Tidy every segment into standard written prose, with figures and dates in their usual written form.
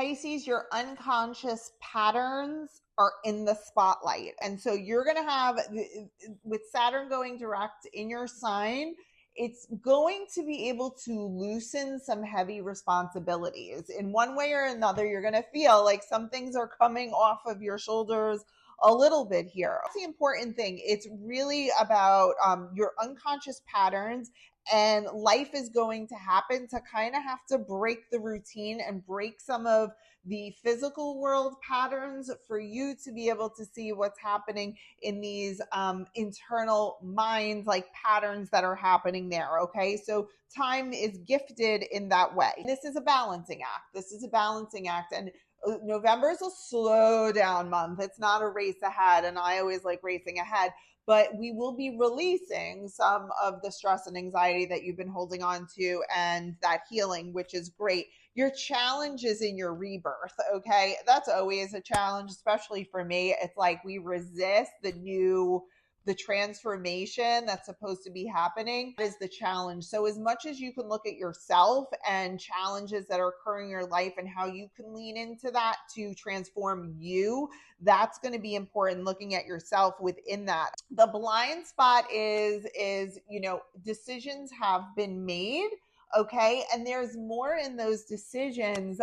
Pisces, your unconscious patterns are in the spotlight. And so you're going to have, with Saturn going direct in your sign, it's going to be able to loosen some heavy responsibilities. In one way or another, you're going to feel like some things are coming off of your shoulders a little bit here. That's the important thing. It's really about your unconscious patterns, and life is going to happen to kind of have to break the routine and break some of the physical world patterns for you to be able to see what's happening in these internal minds, like patterns that are happening there. Okay, so time is gifted in that way. This is a balancing act. And November is a slow down month. It's not a race ahead, and I always like racing ahead, but we will be releasing some of the stress and anxiety that you've been holding on to and that healing, which is great. Your challenge is in your rebirth, okay? That's always a challenge, especially for me. It's like we resist the transformation that's supposed to be happening. That is the challenge. So as much as you can look at yourself and challenges that are occurring in your life and how you can lean into that to transform you, that's going to be important, looking at yourself within that. The blind spot is, decisions have been made. Okay. And there's more in those decisions.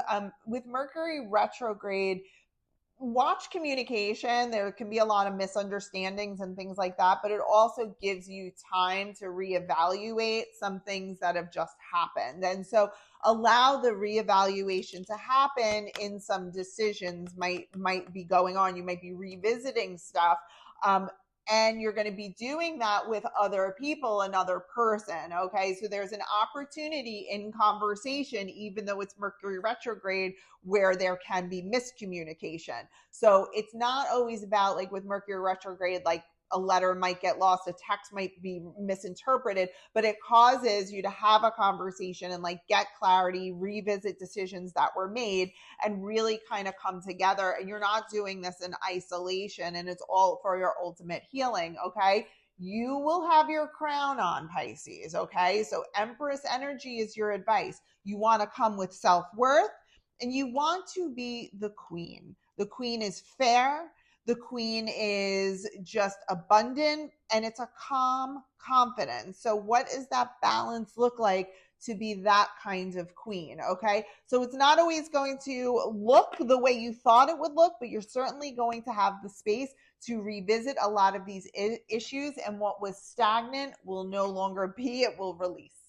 With Mercury retrograde, watch communication. There can be a lot of misunderstandings and things like that, but it also gives you time to reevaluate some things that have just happened. And so allow the reevaluation to happen in some decisions might be going on. You might be revisiting stuff. And you're going to be doing that with other people, another person. Okay. So there's an opportunity in conversation, even though it's Mercury retrograde, where there can be miscommunication. So it's not always about, like with Mercury retrograde, like a letter might get lost, a text might be misinterpreted, but it causes you to have a conversation and like get clarity, revisit decisions that were made, and really kind of come together. And you're not doing this in isolation, and it's all for your ultimate healing. Okay. You will have your crown on, Pisces. Okay. So Empress energy is your advice. You want to come with self-worth, and you want to be the queen. The queen is fair. The queen is just abundant, and it's a calm confidence. So what does that balance look like to be that kind of queen? Okay. So it's not always going to look the way you thought it would look, but you're certainly going to have the space to revisit a lot of these issues, and what was stagnant will no longer be. It will release.